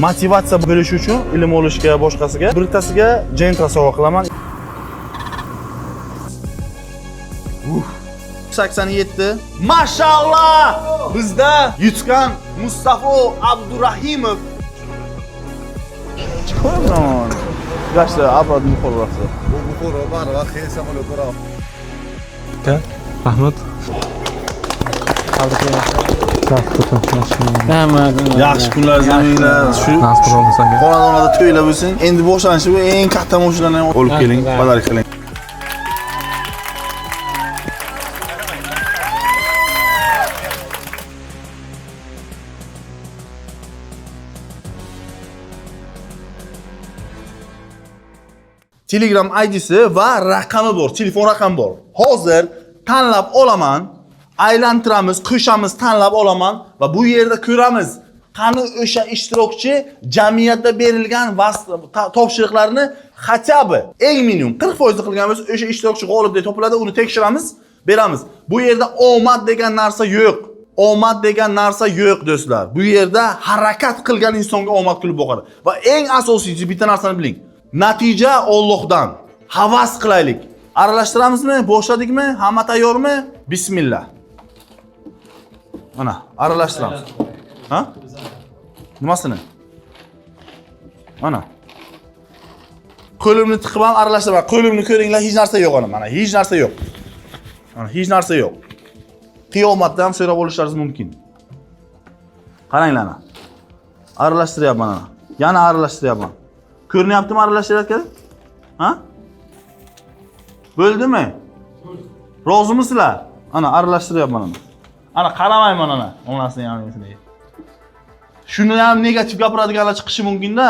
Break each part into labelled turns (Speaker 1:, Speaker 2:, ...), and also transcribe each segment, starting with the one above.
Speaker 1: motivatsiya bo'lish uchun ilm olishga, boshqasiga, bittasiga Gentra sovg'a qilaman. 87. Mashallah! Bizda yutgan Mustafa Abdurahimov. Chiqaman. Gashta abrod muxolrasi.
Speaker 2: Bu Buxoro bar va xey samolyot bor.
Speaker 3: Rahmat.
Speaker 1: Yaxshi kunlaringiz o'nglar. Shu
Speaker 3: Nasib bo'lsa.
Speaker 1: xonadonlarda to'ylar bo'lsin. Endi boshlanishi bu eng katta mashinalarni olib keling, padarik qiling. Telegram ID'si va raqami bor, telefon raqami bor. Hozir tanlab olaman, aylantiramiz, qo'shamiz, tanlab olaman va bu yerda ko'ramiz. Qani o'sha ishtirokchi jamiyatda berilgan topshiriqlarni xatabi eng minimum 40% qilganmiz, o'sha ishtirokchi g'olib deb topiladi, uni tekshiramiz, beramiz. Bu yerda omad degan narsa yo'q. Omad degan narsa yo'q do'stlar. Bu yerda harakat qilgan insonga omad kulib boqadi. Va eng asosiysi bitta narsani biling. Natija Allohdan. Havas qilaylik. Aralashtiramizmi? Boshladikmi? Hamma tayyormi? Bismillah. Mana, aralashtiramiz. Ha? Nimasini? Mana. Qo'limni tiqib ham aralashtiraman. Qo'limni ko'ringlar, hech narsa yo'q ana. Mana, hech narsa yo'q. Mana, hech narsa yo'q. Qiyomatda ham so'rab olishlaringiz mumkin. Qaranglar ana. Aralashtiryapman ana. Yana aralashtiryapman. Ko'rinyaptimi aralashtirayotgan? Ha? Bo'ldimi? Rozimisizlar? Ana aralashtiryapman ana. Ana qaramayman ana. Onasini yoningizga. Shuni ham negativ gapiradiganlar chiqishi mumkin-da.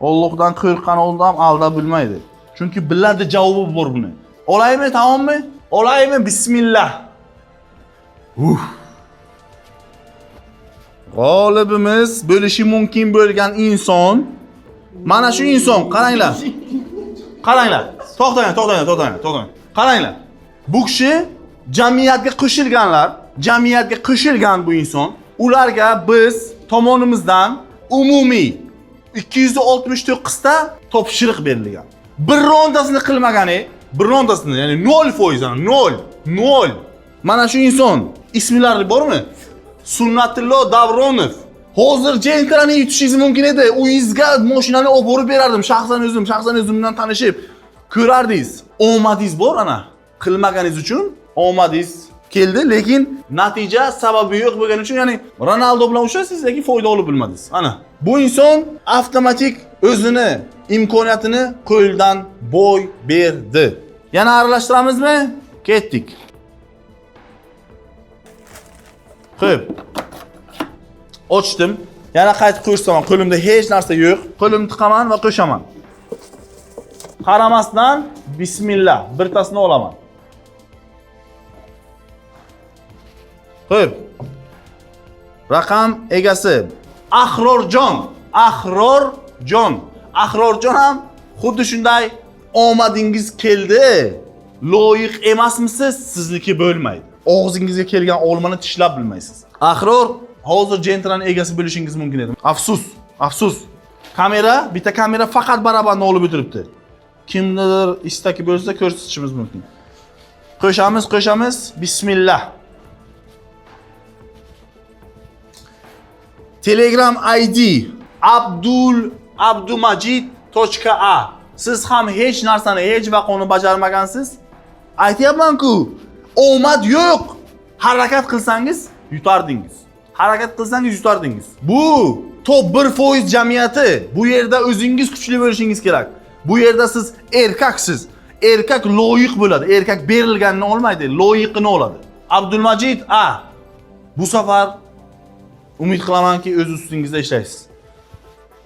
Speaker 1: Allohdan qo'rqqan odam aldab bilmaydi. Chunki biladi javobi bor buni. Olaymi, tamommi? Olaymi? Bismillah. G'olibimiz bo'lishi mumkin bo'lgan inson mana shu inson, qaranglar. Qaranglar. To'xtang. Qaranglar. Bu kishi jamiyatga qo'shilgan bu inson. Ularga biz tomonimizdan umumiy 269 ta topshiriq berilgan. Birontasini qilmagani, birontasini, ya'ni 0%, 0. Mana shu inson ismlari bormi? Sunnatullo Davronov. Hozir Gentrani yutishingiz mumkin edi. Uyingizga mashinani olib borib berardim. Shaxsan o'zimdan tanishib ko'rardingiz. Omadingiz bor ana. Qilmaganingiz uchun omadingiz keldi, lekin natija sababi yo'q bo'lgani uchun, ya'ni Ronaldo bilan o'xshaysiz, lekin foyda olib bilmadingiz. Ana. Bu inson avtomatik o'zini imkoniyatini qo'ldan boy berdi. Yana aralashtiramizmi? Ketdik. Xo'p. Ochdim. Yana qaytib qo'shsam, qo'limda hech narsa yo'q. Qo'limni tiqaman va qo'shaman. Qaramasdan bismillah, birtasini olaman. Xo'p. Raqam egasi Ahrorjon. Ahrorjon ham xuddi shunday omadingiz keldi. Loyiq emasmisiz? Sizniki bo'lmaydi. Og'zingizga kelgan olmani tishlab bilmaysiz. Ahror hozir Gentrani egasi bo'lishingiz mumkin edi. Afsus. Bitta kamera faqat barabarni olib o'tiribdi. Kimdir istaki bo'lsa ko'rsatishimiz mumkin. Qo'shamiz. Bismillah. Telegram ID abdumajid.a. Siz ham hech narsani, hech vaqoni bajarmagansiz. Aytyapman-ku, omad yo'q. Harakat qilsangiz yutardingiz. Bu top 1% jamiyati. Bu yerda o'zingiz kuchli bo'lishingiz kerak. Bu yerda siz erkaksiz. Erkak loyiq bo'ladi. Erkak berilganini olmaydi, loyiqini oladi. Abdulmajid A. Bu safar umid qilamanki o'z ustingizda ishlaysiz.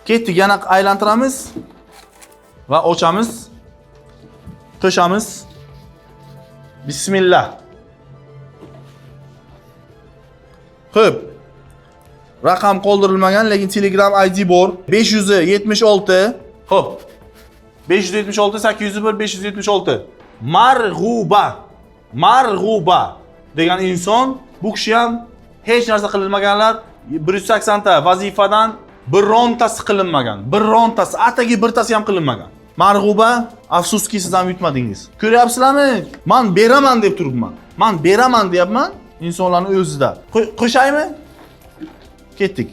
Speaker 1: Ketdik, yana aylantiramiz va ochamiz. Qo'shamiz. Bismillah. Xo'p. Raqam qoldirilmagan, lekin Telegram ID bor. 576. Xo'p. 576 801 576. Marg'uba degan inson, bu kishi ham hech narsa qilmaganlar 180 ta vazifadan birontasi qilinmagan. Birontasi, atagi birtasi ham qilinmagan. Marg'uba, afsuski siz ham yutmadingiz. Ko'ryapsizlarmi? Men beraman deb turibman. Men beraman deyapman insonlarning o'zida. Qo'shaymi? Ketdik.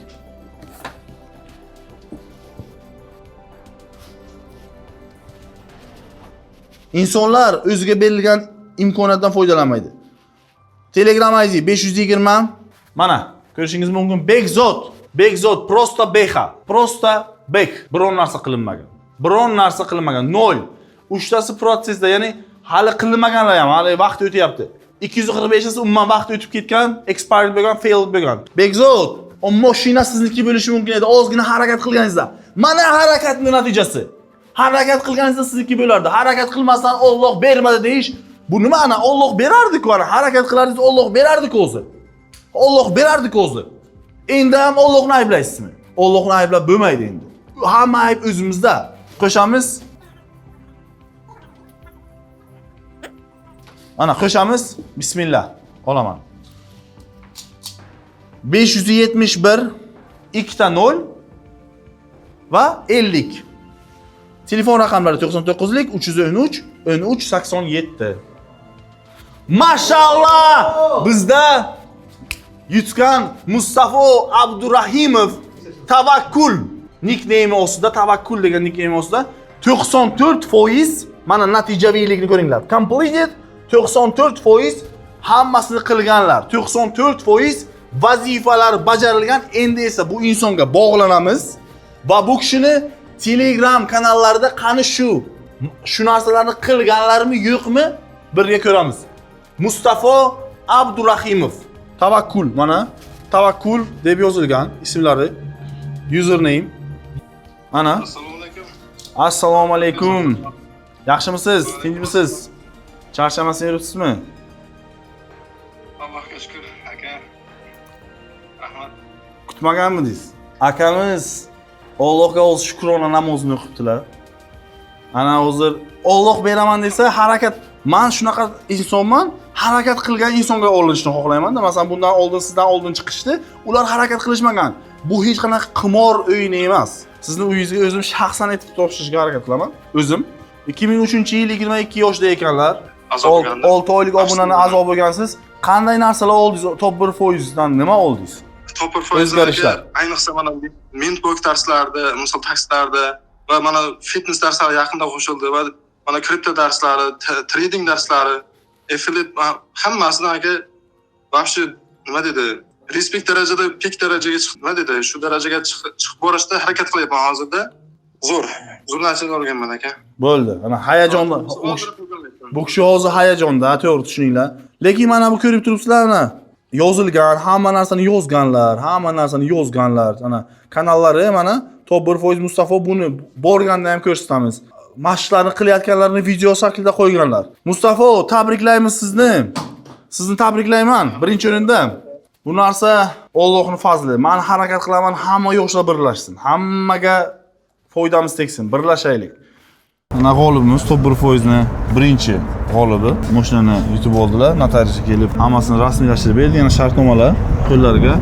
Speaker 1: İnsanlar o'ziga berilgan imkoniyatdan foydalanmaydi. Telegram ID 520. Mana ko'rishingiz mumkin. Bekzod prosta beha. Prosta bek. Biron narsa qilinmagan. Biron narsa qilinmagan. 0. Uchtasi protsesda, ya'ni hali qilinmaganlar ham, hali vaqt o'tyapti. 245 tasi umuman vaqt o'tib ketgan, expired bo'lgan, failed bo'lgan. Bekzod, o mashina sizniki bo'lishi mumkin edi. Ozgina harakat qilganingizda. Mana harakatning natijasi. Harakat qilganingizda sizniki bo'lardi. Harakat qilmasdan Alloh bermadi deyish, bu nima ana? Alloh berardi-ku ana. Harakat qilardingiz, Alloh berardi-ku o'zi. Alloh berardi-ku o'zi. Endi ham Allohni ayblaysizmi? Allohni ayblab bo'lmaydi endi. Hamma ayb o'zimizda. Qo'shamiz. Ana qo'shamiz. Bismillah. Olaman. 571 2 ta 0 va 50. Telefon raqamlari 99lik 313 13 87. Mashallah! Bizda yutgan Mustafa Abdurahimov Tavakkul nickname ostida, Tavakkul degan nickname ostida 94% mana natijaviylikni ko'ringlar. Completed 94% hammasini qilganlar. 94% vazifalar bajarilgan. Endi esa bu insonga bog'lanamiz va bu kishini Telegram kanallarida qani shu narsalarni qilganlarmi yo'qmi birga ko'ramiz. Mustafa Abdurahimov Tavakkul, mana Tavakkul deb yozilgan ismlari, username. Mana. Assalomu alaykum. Yaxshimisiz? Tinchmisiz? Charchamasdan yuribsizmi?
Speaker 3: Allohga shukr, aka. Rahmat.
Speaker 1: Kutmaganmidingiz? Akamiz Allohga o'z shukrona namozini o'qibdilar. Ana hozir Alloh beraman desa harakat, men shunaqa insonman, harakat qilgan insonga olinishni xohlayman. Masalan, bundan oldin sizdan oldin chiqishdi, ular harakat qilishmagan. Bu hech qanaqa qimor o'yini emas. Sizni uyingizga o'zim shaxsan aytib topshirishga harakat qilaman. O'zim 2003-yil 22 yoshda ekanlar. 6 oylik obunani a'zo bo'lgansiz. Qanday narsalar oldingiz? Top 1% dan nima oldingiz?
Speaker 3: Top 1%larga ayniqsa mana mentwork darslarida, misol takslarda va mana fitness darslari yaqinda qo'shildi va mana kripto darslari, trading darslari, affiliate hammasidan aka вообще nima dedi? Respekt darajada, pik darajaga chiqib, nima dedi? Shu darajaga chiqib borishda harakat qilyapman hozirda. Zo'r narsalar o'rganman aka.
Speaker 1: Bo'ldi. Ana hayajonda. Bu kishi hozir hayajonda, to'g'ri tushuninglar. Lekin mana bu ko'rib turibsizlar, ana yozilgan, hamma narsani yozganlar. Ana kanallari mana Top 1% Mustafa buni borganda ham ko'rsatamiz. Mashqlarni qilayotganlarini video shaklida qo'yganlar. Mustafa, tabriklaymiz sizni. Sizni tabriklayman birinchi o'rinda. Bu narsa Allohning fazli. Men harakat qilaman, hamma yoshlar birlashsin. Hammaga foydamiz tegsin, birlashaylik. Mana g'olibimiz Top 1%ni birinchi g'olibi. Mashinani yutib oldilar, notariusga kelib, hammasini rasmiylashtirib berdi. Yana shartnomalar qo'llariga.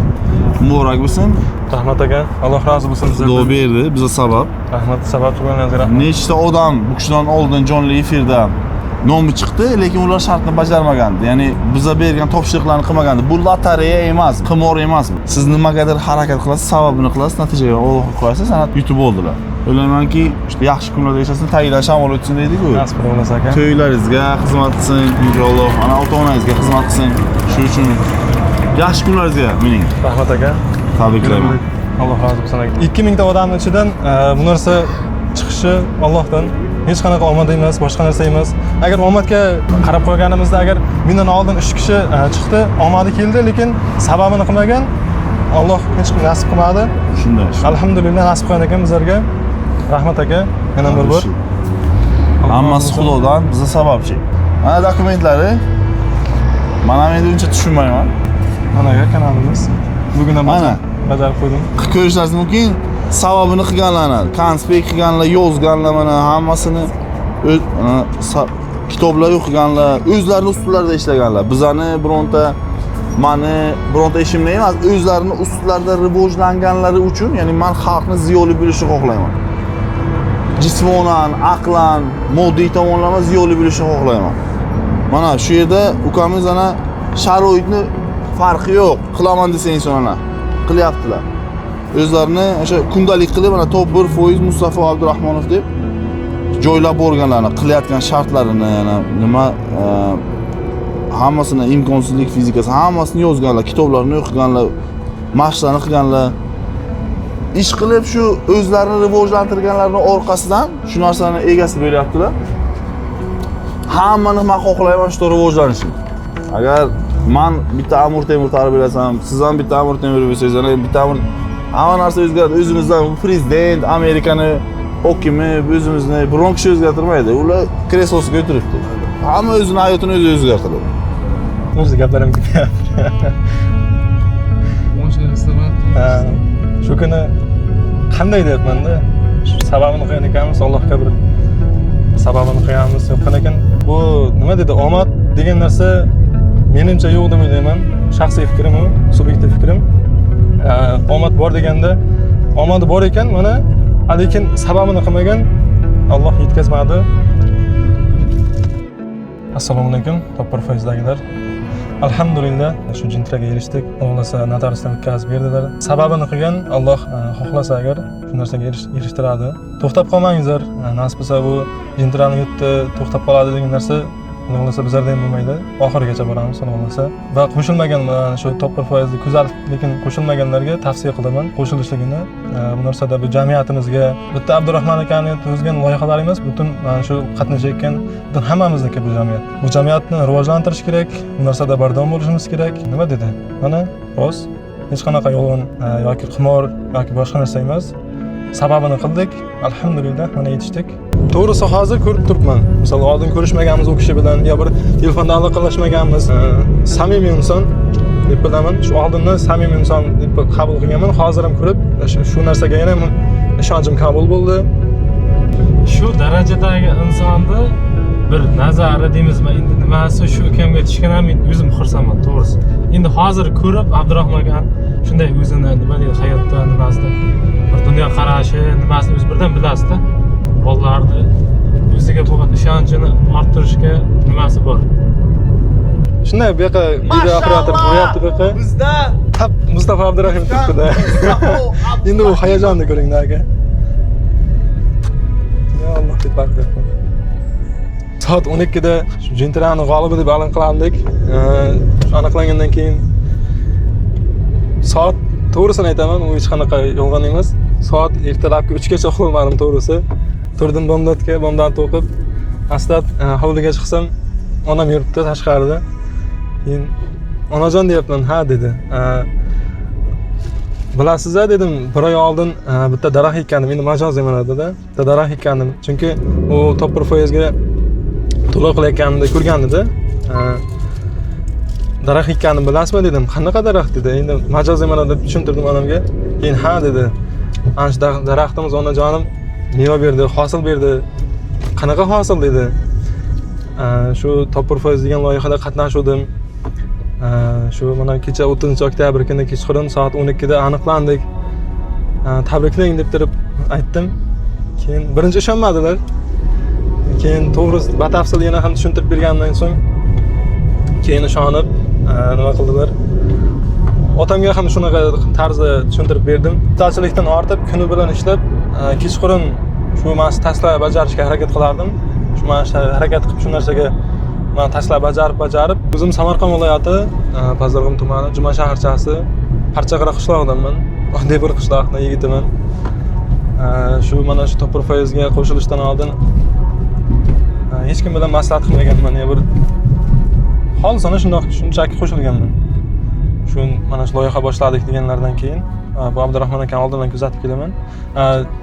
Speaker 1: Muborak bo'lsin.
Speaker 4: Rahmat aka, Alloh rozi bo'lsin sizdan.
Speaker 1: Xudo berdi, biza sabab.
Speaker 4: Rahmat, sabab bo'lganingizga rahmat.
Speaker 1: Nechta odam bu kishidan oldin jonli efirda nomi chiqdi, lekin ular shartni bajarmagandi. Ya'ni biza bergan topshiriqlarni qilmagandi. Bu lotereya emas, qimor emas. Siz nimagadir harakat qilasiz, sababini qilasiz, natijaga Alloh qo'yasiz, ana yutib oldilar. O'ylaymanki, yaxshi kunlarda yashasin, tagidan shamol o'tsin deydi-ku.
Speaker 4: Nasib bo'lsa aka.
Speaker 1: To'ylaringizga xizmat qilsin, inshaalloh. Ana ota-onangizga xizmat qilsin. Shu uchun yaxshi kunlaringizga mening.
Speaker 4: Rahmat aka.
Speaker 1: Tabriklayman.
Speaker 4: Alloh rozi bo'lsin aka. 2000 ta odamning ichidan bu narsa chiqishi Allohdan. Hech qanaqa omad emas, boshqa narsa emas. Agar omadga qarab qo'yganimizda, agar mendan oldin 3 kishi chiqdi, omadi keldi, lekin sababini qilmagan, Alloh hech kim nasib qilmadi.
Speaker 1: Shunday.
Speaker 4: Alhamdulillah nasib qilgan ekan bizlarga. Rahmat aka, yana bir bor.
Speaker 1: Hammasi Xudodan, biza sababchi. Mana dokumentlari. Mana men uncha tushunmayman.
Speaker 4: Mana aka kanalimiz. Bugundan
Speaker 1: mana
Speaker 4: bajarib qo'ydim.
Speaker 1: Ko'rishlaringiz mumkin. Savobini qilganlarni, konspekt qilganlar, yozganlar, mana hammasini kitoblar o'qiganlar, o'zlarining ustunlarida ishlaganlar. Bizani bironta mani bironta ishimni emas, o'zlarini ustlarida rivojlanganlari uchun, ya'ni men xalqni ziyoli bo'lishini xohlayman. Jismonan, aqlan, moddiy tomonlama ziyoli bo'lishini xohlayman. Mana shu yerda ukamiz ana sharoitni farqi yo'q. Qilaman desa inson ana qilyaptilar. O'zlarini o'sha kundalik qilib mana top 1% Mustafa Abdurahmonov deb joylab borganlarni, qilayotgan shartlarini, yana nima hammasini imkonsizlik fizikasi hammasini yozganlar, kitoblarni o'qiganlar, mashqlarni qilganlar. Ish qilib shu o'zlarini rivojlantirganlarning orqasidan shu narsalarni egasi bo'lyaptilar. Hammani men xohlayman shu rivojlanishni. Agar men bitta Amir Temur tarbiyalasam, siz ham bitta Amir Temur bo'lsangiz, ana bitta Amir hamma narsa o'zgaradi. O'zimizdan prezident, Amerikani hokimi o'zimizni biron kishi o'zgartirmaydi. Ular kreslosiga o'tiribdi. Hamma o'zining hayotini o'zi o'zgartiradi.
Speaker 4: O'zi gaplarim ketyapti. Shu kuni qanday deyapman-da, sababini qo'ygan ekanmiz, Allohga bir sababini qo'yamiz. Yo'qkan ekan, bu nima dedi, omad degan narsa menimcha yo'q deb o'ylayman. Shaxsiy fikrim u, subyektiv fikrim. Omad bor deganda, omadi bor ekan, mana lekin sababini qilmagan, Alloh yetkazmadi. Assalomu alaykum, Top 1%dagilar. Alhamdulillah, shu jintraga erishdik. O'g'lasa notariusdan o'tkazib berdilar. Sababini qilgan Alloh xohlasa agar shu narsaga erishtiradi. To'xtab qolmangizlar. Nasib bo'lsa bu jintrani yutdi, to'xtab qoladi degan narsa o'g'lasa bizlarda ham bo'lmaydi. Oxirigacha boramiz o'g'lasa. Va qo'shilmagan shu Top 1%ni kuzatib, lekin qo'shilmaganlarga tavsiya qilaman qo'shilishligini. Bu narsada bu jamiyatimizga, bitta Abdurahmon akani tuzgan loyihalar emas, butun shu qatnashayotgan butun hammamizniki bu jamiyat. Bu jamiyatni rivojlantirish kerak, bu narsada bardavom bo'lishimiz kerak. Nima dedi? Mana rost, hech qanaqa yolg'on yoki qimor yoki boshqa narsa emas. Sababini qildik, alhamdulillah mana yetishdik. To'g'risi hozir ko'rib turibman. Masalan, oldin ko'rishmaganmiz u kishi bilan, yo bir telefonda aloqalashmaganmiz. Samimiy inson deb bilaman. Shu oldindan samimiy inson deb qabul qilganman. Hozir ham ko'rib, shu narsaga yana ishonchim qabul bo'ldi.
Speaker 5: Shu darajadagi insonni bir nazari deymizmi, endi nimasi shu ukamga tushgan ham men o'zim xursandman, to'g'risi. Endi hozir ko'rib Abdurahmon aka shunday o'zini nima deydi, hayotda nimasida bir dunyo qarashi, nimasini o'zi birdan bilasizda. Bolalarni o'ziga bo'lgan ishonchini orttirishga nimasi bor.
Speaker 4: Shunday bu yoqqa video operator qo'yapti bu yoqqa.
Speaker 1: Bizda
Speaker 4: Mustafa Abdurahimov turibdi-da. Endi u hayajonni ko'ring aka. Ya Alloh deb baqirdim. Soat 12da shu jintrani g'olibi deb e'lon qilandik. Aniqlangandan keyin soat to'g'risini aytaman, u hech qanaqa yolg'on emas. Soat ertalabki 3 gacha uxlamadim to'g'risi. Turdim bomdodni o'qib, astat hovliga chiqsam, onam yuribdi tashqarida. Keyin onajon deyapman, ha dedi. Bilasiz-a dedim, bir oy oldin bitta daraxt ekkandim, endi majoz emanadi-da. Bitta daraxt ekkandim. Chunki u Top 1%ga to'lov qilayotganimda ko'rgandi-da. Daraxt ekkandim bilasizmi dedim. Qanaqa daraxt dedi. Endi majoz emanadi deb tushuntirdim onamga. Keyin ha dedi. Ana shu daraxtimiz onajonim meva berdi, hosil berdi. Qanaqa hosil dedi. Shu Top 1% degan loyihada qatnashdim. Shu mana kecha 30-oktyabr kuni kechqurun soat 12da aniqlandik. Tabriklang deb turib aytdim. Keyin birinchi ishonmadilar. Keyin to'g'risi batafsil yana ham tushuntirib bergandan so'ng keyin ishonib nima qildilar. Otamga ham shunaqa tarzda tushuntirib berdim. Ta'tillikdan ortib kuni bilan ishlab, kechqurun shu mana tashlab bajarishga harakat qilardim. Shu mana harakat qilib shu narsaga mana tashlab bajarib, o'zim Samarqand viloyati, Pazarg'um tumani, Juma shaharchasi, Parchaqira qishlog'idanman. Oddiy bir qishloqning yigitiman. Shu mana shu Top 1%ga qo'shilishdan oldin hech kim bilan maslahat qilmaganman, ya bir xolisona shunchaki qo'shilganman. Shu mana shu loyiha boshladik deganlardan keyin bu Abdurahmon akani oldindan kuzatib kelaman.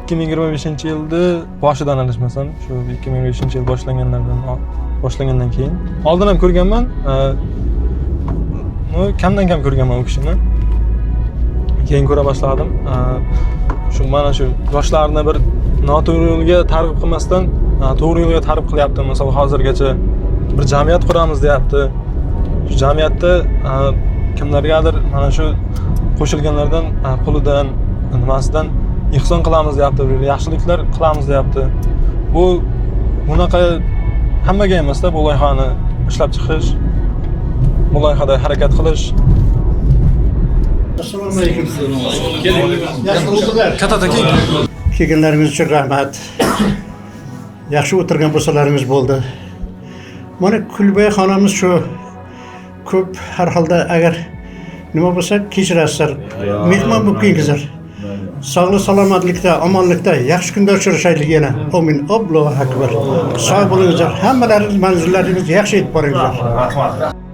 Speaker 4: 2025-yilda boshidan adashmasam, shu 2025-yil boshlangandan keyin oldin ham ko'rganman. Kamdan kam ko'rganman u kishini. Keyin ko'ra boshladim. Shu mana shu yoshlarni bir noto'g'ri yo'lga targ'ib qilmasdan to'g'ri yo'lga targ'ib qilyapti. Masalan, hozirgacha bir jamiyat quramiz deyapti. Shu jamiyatda kimlargadir mana shu qo'shilganlardan pulidan nimasidan ehson qilamiz deyapti, yaxshiliklar qilamiz deyapti. Bunaqa hammaga emasda bu loyihani ishlab chiqish, bu loyihada harakat qilish.
Speaker 6: Assalomu alaykum. Kelganlaringiz uchun rahmat. Yaxshi o'tirgan bo'lsalaringiz bo'ldi. Mana Kulbay xonamiz shu ko'p har holda agar nima bo'lsa kechirasizlar. Mehmon bo'lib kelingizlar. Sog'lik salomatlikda, omonlikda yaxshi kunda uchrashaylik yana. Amin. Allohu akbar. Sog' bo'lingizlar. Hammalaringiz manzillaringizni yaxshi yetib boringizlar.
Speaker 1: Rahmat.